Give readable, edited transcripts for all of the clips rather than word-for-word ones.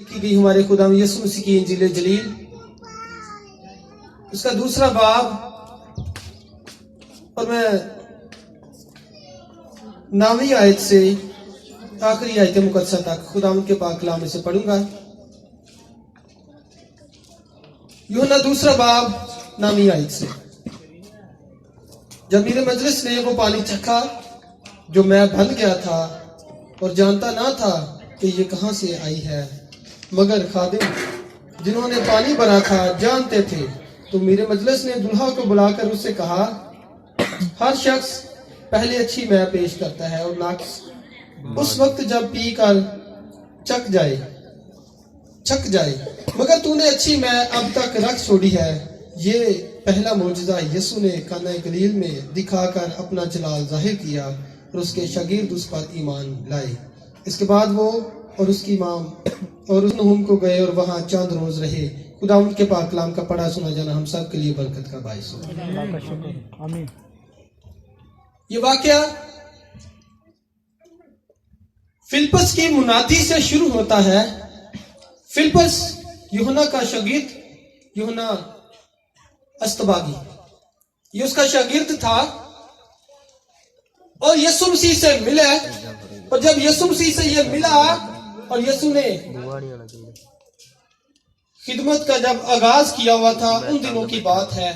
की गई हमारे खुदा यीशु मसीह की इंजील जलील, उसका दूसरा बाब, और मैं 9वीं आयत से आखिरी आयत मुकद्दसा तक खुदा के पाक कलाम में से पढ़ूंगा। यूहन्ना दूसरा बाब 9वीं आयत से। जब मेरे मजलिस ने वो पानी चखा जो मैं बन गया था और जानता ना था कि ये कहां से आई है, मगर खादिम जिन्होंने पानी भरा था जानते थे, तो मेरे मजलिस ने दुल्हा को बुलाकर उससे कहा, हर शख्स पहले अच्छी मै पेश करता है और नाक्स उस वक्त जब पी कर छक जाए, मगर तूने अच्छी मै अब तक रख छोड़ी है। ये पहला मौजज़ा यीशु ने काना गलील में दिखाकर अपना जलाल जाहिर किया और उसके शागिर्द उस पर ईमान लाए। इसके बाद वो और उसकी इमाम और उस नहूम को गए और वहाँ चंद रोज रहे। खुदा उनके पाक कलाम का पढ़ा सुना जाना हम सब के लिए बरकत का बाइस हो। आमीन। ये वाकया फिलिप्पस की मुनादी से शुरू होता है। फिलिप्पस यूहन्ना का शागिर्द, यूहन्ना अस्तबागी, ये उसका शागिर्द था और यीशु मसीह से मिला। और जब यीशु मसीह से ये मिला और यीशु ने खिदमत का जब आगाज किया हुआ था, उन दिनों की बात है,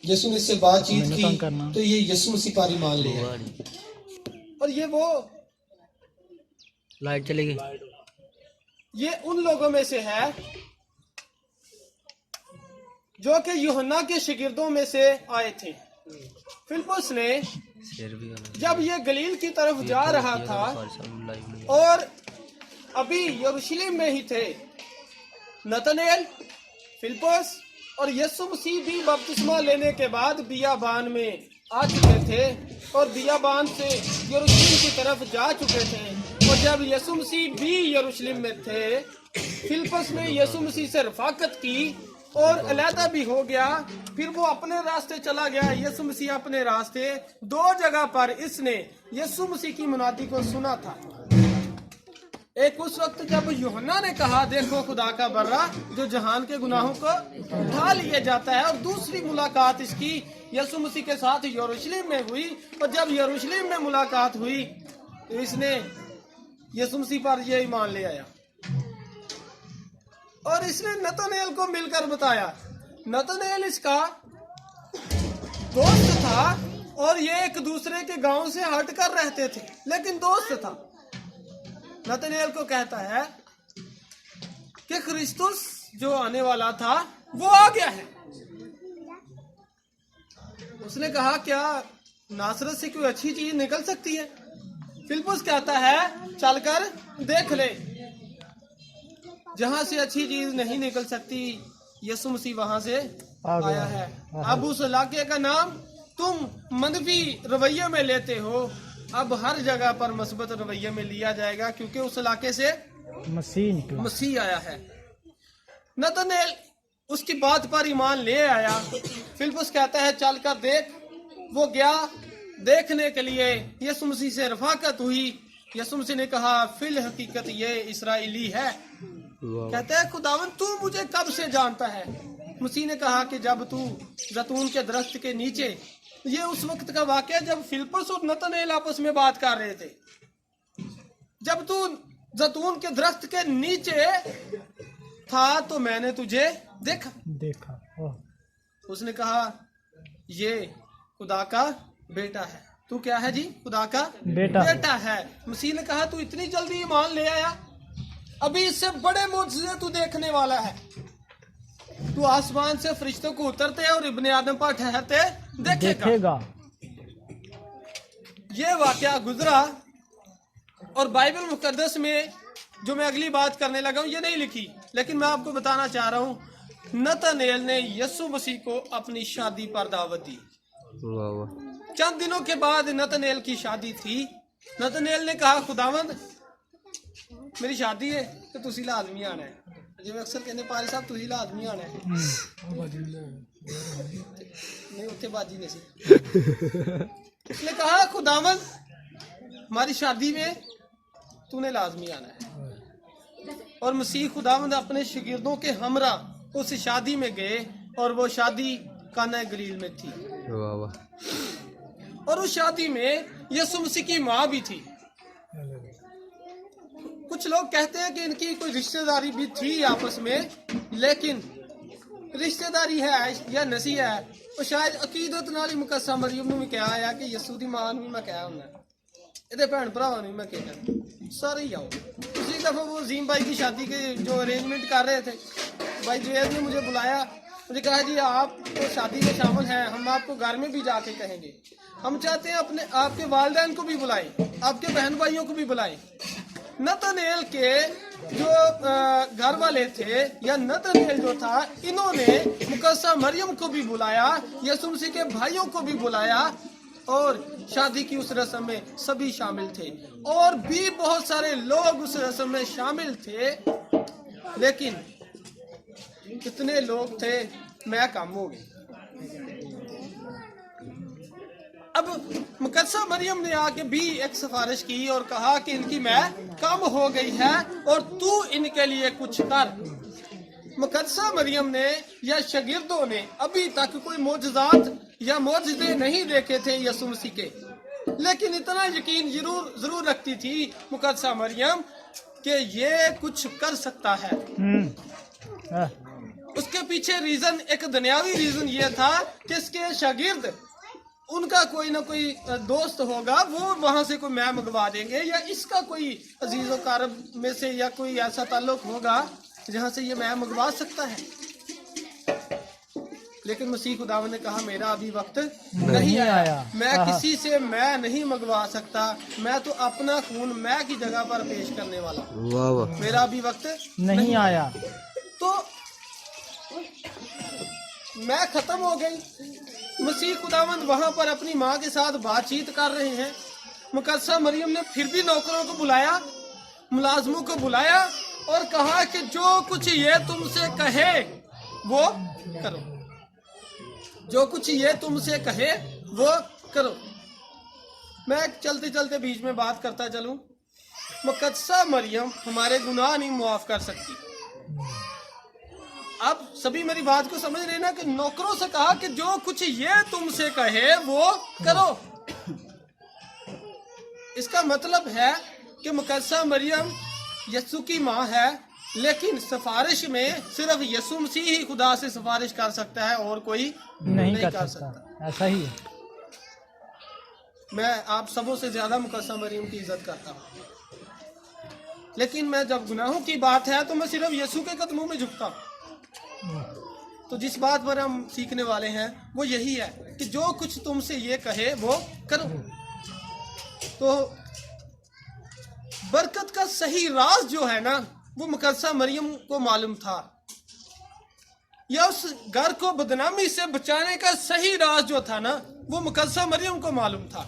यीशु ने इससे बातचीत की तो ये यीशु मसीह पर ईमान ले आए। और ये वो लाइट चली गई। ये उन लोगों में से है जो कि यूहन्ना के शागिर्दों में से आए थे। फिलिप्पस ने जब ये गलील की तरफ जा रहा था और अभी यरूशलेम में ही थे, नतनेल, फिलिप्पस और यीशु मसीह भी बपतिस्मा लेने के बाद बियाबान में आ चुके थे और बियाबान से यरूशलेम की तरफ जा चुके थे। और जब यीशु मसीह भी यरूशलेम में थे, फिलिप्पस ने यीशु मसीह से रफाकत की और अलहदा भी हो गया। फिर वो अपने रास्ते चला गया, यीशु मसीह अपने रास्ते। दो जगह पर इसने यीशु मसीह की मुनादी को सुना था। एक उस वक्त जब यूहन्ना ने कहा, देखो खुदा का बर्रा जो जहान के गुनाहों को उठा लिया जाता है। और दूसरी मुलाकात इसकी यीशु मसीह के साथ यरूशलेम में हुई। और जब यरूशलेम में मुलाकात हुई तो इसने यीशु मसीह पर यह ईमान ले आया और इसने नतनेल को मिलकर बताया। नतनेल इसका दोस्त था और ये एक दूसरे के गांव से हट कर रहते थे, लेकिन दोस्त था। नतनेल को कहता है कि क्रिस्तुस जो आने वाला था वो आ गया है। उसने कहा, क्या नासरत से कोई अच्छी चीज निकल सकती है? फिलिप्पस कहता है, चलकर देख ले। जहां से अच्छी चीज नहीं निकल सकती, यीशु मसीह वहां से आया है। अब उस इलाके का नाम तुम मनफी रवैये में लेते हो, अब हर जगह पर मस्बत रवैये में लिया जाएगा, क्योंकि उस इलाके से मसीह आया है। नतनेल उसकी बात पर ईमान ले आया। फिलिप्पस कहता है, चल कर देख। वो गया देखने के लिए, यीशु मसीह से रफाकत हुई। यीशु मसीह ने कहा, फिल हकीकत ये इस्राएली है। कहते हैं, खुदावन तू मुझे कब से जानता है? मसीह ने कहा कि जब तू जैतून के दरख्त के नीचे, ये उस वक्त का वाकया जब फिलिप्पस और नतनेल आपस में बात कर रहे थे, जब तू जैतून के दरख्त के नीचे था तो मैंने तुझे देखा। उसने कहा, ये खुदा का बेटा है। तू क्या है जी? खुदा का बेटा है। मसीह ने कहा, तू इतनी जल्दी ईमान ले आया? अभी इससे बड़े मुझसे तू देखने वाला है। तू आसमान से फरिश्तों को उतरते और इब्ने आदम पर ठहरते देखेगा। ये वाकया गुजरा और बाइबल मुकद्दस में जो मैं अगली बात करने लगा हूं ये नहीं लिखी, लेकिन मैं आपको बताना चाह रहा हूं, नतनेल ने यीशु मसीह को अपनी शादी पर दावत दी। चंद दिनों के बाद नतनेल की शादी थी। नतनेल ने कहा, खुदावंद मेरी शादी है तो तुसी लाजमी आना है। जिवें अक्सर कहने, पारी साहब तुसी लाजमी आना है। नहीं उत्थे बाजी नहीं सी। उसने कहा, खुदावंद हमारी शादी में तूने लाजमी आना है। اور مسیح خداوند اپنے شاگردوں کے ہمراہ اس شادی میں گئے اور وہ شادی کانا گلیل میں تھی اور اس شادی میں یسوع مسیح کی ماں بھی تھی۔ کچھ لوگ کہتے ہیں کہ ان کی کوئی رشتہ داری بھی تھی آپس میں، لیکن رشتہ داری ہے یا نسی ہے وہ شاید عقیدت نال مقدسہ مریم نو بھی کہا ہے کہ یسوع دی ماں نو بھی میں کہا ہوں ادھر بہن بھراواں نو میں کہا سارے ہی آؤ۔ اسی دفعہ وہ عظیم بھائی کی شادی کے جو ارینجمنٹ کر رہے تھے، بھائی جوید نے مجھے بلایا، مجھے کہا جی آپ کو شادی میں شامل ہیں، ہم آپ کو گھر میں بھی جا کے کہیں گے، ہم چاہتے ہیں اپنے آپ کے والدین کو بھی بلائیں، آپ کے بہن بھائیوں کو بھی بلائیں۔ نتنیل کے جو گھر والے تھے یا نتنیل جو تھا، انہوں نے مقدسہ مریم کو بھی بلایا، یسوع مسیح کے بھائیوں کو بھی بلایا اور شادی کی اس رسم میں سبھی شامل تھے اور بھی بہت سارے لوگ اس رسم میں شامل تھے، لیکن کتنے لوگ تھے میں کم ہو گئی۔ اب مقدسہ مریم نے آ کے بھی ایک سفارش کی اور کہا کہ ان کی میں کم ہو گئی ہے اور تو ان کے لیے کچھ کر۔ مقدسہ مریم نے یا شاگردوں نے ابھی تک کوئی معجزات یا معجزے نہیں دیکھے تھے یسوع مسیح کے، لیکن اتنا یقین ضرور رکھتی تھی مقدسہ مریم کہ یہ کچھ کر سکتا ہے۔ اس کے پیچھے ریزن ایک دنیاوی ریزن یہ تھا کہ اس کے شاگرد ان کا کوئی نہ کوئی دوست ہوگا، وہ وہاں سے کوئی میں منگوا دیں گے، یا اس کا کوئی عزیز و قارب میں سے یا کوئی ایسا تعلق ہوگا جہاں سے یہ میں منگوا سکتا ہے۔ لیکن مسیح خداوند نے کہا میرا ابھی وقت نہیں آیا، میں کسی سے میں نہیں منگوا سکتا، میں تو اپنا خون میں کی جگہ پر پیش کرنے والا ہوں، میرا ابھی وقت نہیں آیا۔ تو میں ختم ہو گئی۔ مسیح خداوند وہاں پر اپنی ماں کے ساتھ بات چیت کر رہے ہیں۔ مقدسہ مریم نے پھر بھی نوکروں کو بلایا، ملازموں کو بلایا اور کہا کہ جو کچھ یہ تم سے کہے وہ کرو، جو کچھ یہ تم سے کہے وہ کرو۔ میں چلتے چلتے بیچ میں بات کرتا چلوں، مقدسہ مریم ہمارے گناہ نہیں معاف کر سکتی۔ اب سبھی میری بات کو سمجھ رہے نا کہ نوکروں سے کہا کہ جو کچھ یہ تم سے کہے وہ کرو۔ اس کا مطلب ہے کہ مقدسہ مریم یسوع کی ماں ہے، لیکن سفارش میں صرف یسوع مسیح ہی خدا سے سفارش کر سکتا ہے اور کوئی نہیں کر سکتا۔ ایسا ہی ہے۔ میں آپ سبوں سے زیادہ مقدسہ مریم کی عزت کرتا ہوں، لیکن میں جب گناہوں کی بات ہے تو میں صرف یسوع کے قدموں میں جھکتا ہوں۔ تو جس بات پر ہم سیکھنے والے ہیں وہ یہی ہے کہ جو کچھ تم سے یہ کہے وہ کرو۔ تو برکت کا صحیح راز جو ہے نا وہ مقدسہ مریم کو معلوم تھا، یا اس گھر کو بدنامی سے بچانے کا صحیح راز جو تھا نا وہ مقدسہ مریم کو معلوم تھا۔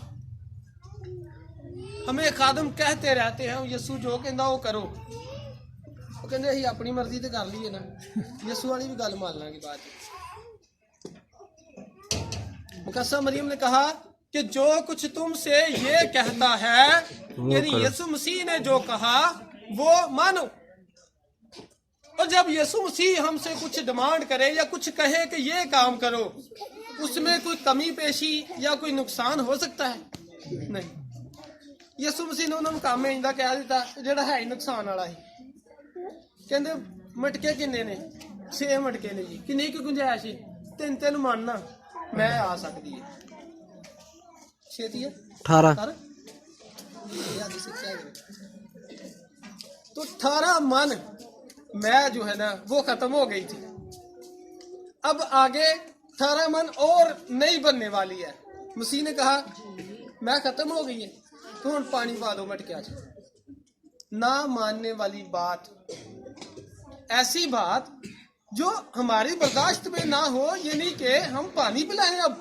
ہمیں خادم کہتے رہتے ہیں یسوع جو کہندا وہ کرو، وہ کہندے ہی اپنی مرضی تے کر لیے نا، یسوع والی بھی گل مان لیں گے بات۔ مقدسہ مریم نے کہا کہ جو کچھ تم سے یہ کہتا ہے، یعنی یسوع مسیح نے جو کہا وہ مانو۔ اور جب یسوع مسیح ہم سے کچھ ڈیمانڈ کرے یا کچھ کہے کہ یہ کام کرو، اس میں کوئی کمی پیشی یا کوئی نقصان ہو سکتا ہے؟ نہیں۔ یسوع مسیح نے انہوں نے کام میں اندا کہہ دیتا جڑا ہے نقصان والا ہی۔ کہندے مٹکے کنے نے؟ 6 مٹکے نے جی، کنے کی گنجائش ہے؟ 3 ماننا میں آ سکتی ہے، 6 ہے 18 تو 18 من میں جو ہے نا وہ ختم ہو گئی تھی۔ اب آگے 18 من اور نہیں بننے والی ہے۔ مسیح نے کہا میں ختم ہو گئی ہے تو ہن پانی پا دو مٹکیا چ۔ نہ ماننے والی بات، ایسی بات جو ہماری برداشت میں نہ ہو، یعنی کہ ہم پانی پلائیں، اب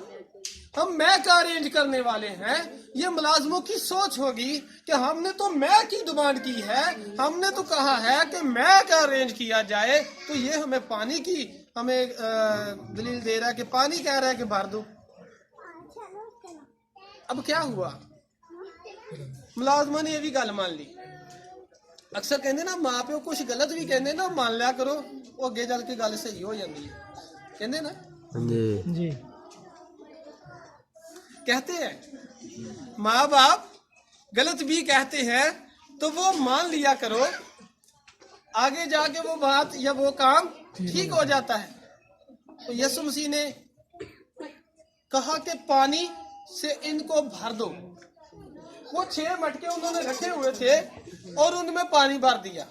ہم میں کا ارینج کرنے والے ہیں۔ یہ ملازموں کی سوچ ہوگی کہ ہم نے تو میں کی ڈیمانڈ کی ہے، ہم نے تو کہا ہے کہ میں کا ارینج کیا جائے، تو یہ ہمیں پانی کی ہمیں دلیل دے رہا ہے کہ پانی کہہ رہا ہے کہ بھر دو۔ اب کیا ہوا؟ ملازمہ نے یہ بھی گل مان لی، ਅਕਸਰ ਕਹਿੰਦੇ ਨਾ ਮਾਂ ਪਿਓ ਕੁਝ ਗਲਤ ਵੀ ਕਹਿੰਦੇ ਨਾ ਮੰਨ ਲਿਆ ਕਰੋ, ਉਹ ਅੱਗੇ ਚੱਲ ਕੇ ਗੱਲ ਸਹੀ ਹੋ ਜਾਂਦੀ ਹੈ, ਕਹਿੰਦੇ ਨਾ जी कहते हैं माँ बाप गलत भी कहते हैं तो वो मान लिया करो, आगे जाके वो बात या वो काम ठीक हो जाता है। तो यीशु मसीह ने कहा कि पानी से इनको भर दो। वो 6 मटके उन्होंने रखे हुए थे और उनमें पानी भर दिया,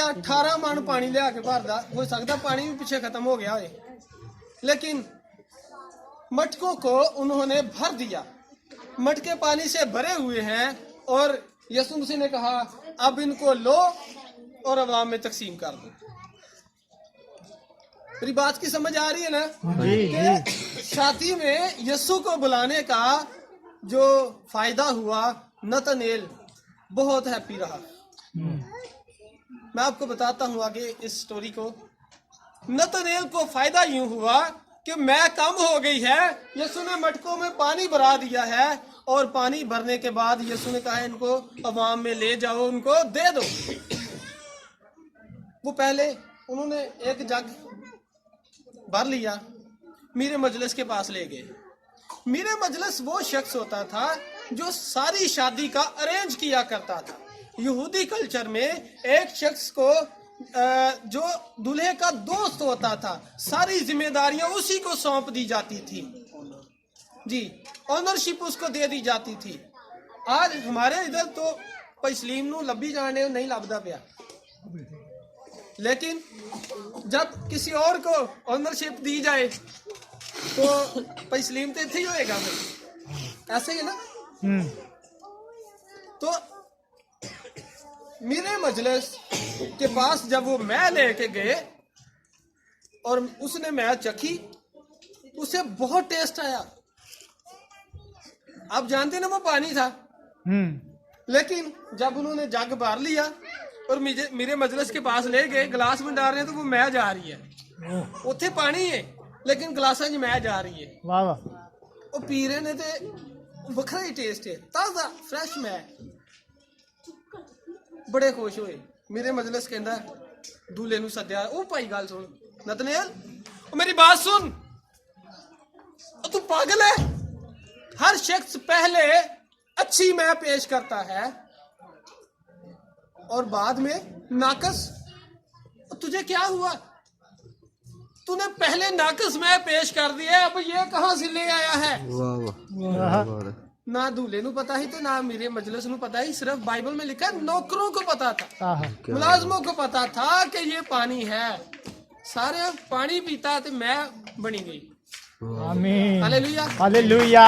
18 मन पानी ले आके भरदा। हो सकता पानी भी पीछे खत्म हो गया है, लेकिन मटकों को उन्होंने भर दिया, मटके पानी से भरे हुए हैं। और यीशु मसीह ने कहा अब इनको लो और अवाम में तकसीम कर दो। मेरी बात की समझ आ रही है ना? कि शादी में यीशु को बुलाने का जो फायदा हुआ, नतनेल बहुत हैप्पी रहा। मैं आपको बताता हूँ आगे इस स्टोरी को। नतनेल को फायदा यूं हुआ कि मैं कम हो गई है, यीशु ने मटकों में पानी भरा दिया है, और पानी भरने के बाद यीशु ने कहा इनको अवाम में ले जाओ, उनको दे दो। वो पहले उन्होंने एक जग भर लिया, मीरे मजलिस के पास ले गए। मीरे मजलिस वो शख्स होता था जो सारी शादी का अरेंज किया करता था। यहूदी कल्चर में एक शख्स को जो दूल्हे का दोस्त होता था, सारी जिम्मेदारियां उसी को सौंप दी जाती थी जी, ऑनरशिप उसको दे दी जाती थी। आज हमारे इधर तो पसलीम नू लभी जाने नहीं लभदा पिया, लेकिन जब किसी और को ऑनरशिप दी जाए तो पसलीम तो इत्थे ही होएगा, फिर ऐसे ही ना। तो मेरे मजलिस के पास जब वो मैं लेके गए और उसने मैं चखी, उसे बहुत टेस्ट आया। आप जानते ना वो पानी था, लेकिन जब उन्होंने जग भर लिया और मेरे मजलिस के पास ले गए, गिलास में डाल रहे हैं तो वो मैं जा रही है, उत्थे पानी है लेकिन गिलासा च मैं जा रही है। वाह वाह, वो पी रहे ने ते वखरा ही टेस्ट है, ताजा फ्रेश मैं। बड़े खुश होए। मेरे मजलिस कहंदा दूल्हे नू सद्या, ओ भाई गल सुन नतनेल, ओ मेरी बात सुन, ओ तू पागल है? हर शख्स पहले अच्छी मैं पेश करता है और बाद में नाकस। तुझे क्या हुआ? तूने पहले नाकस मैं पेश कर दिया, अब ये कहां से ले आया है? वाह वाह, ना दूल्हे नू पता ही तो ना मेरे मजलिस नू पता ही, सिर्फ बाइबल में लिखा है नौकरों को पता था, मुलाजमों को पता था कि ये पानी है। सारे पानी पीता तो मैं बनी गई। आमीन, हालेलुया, हालेलुया।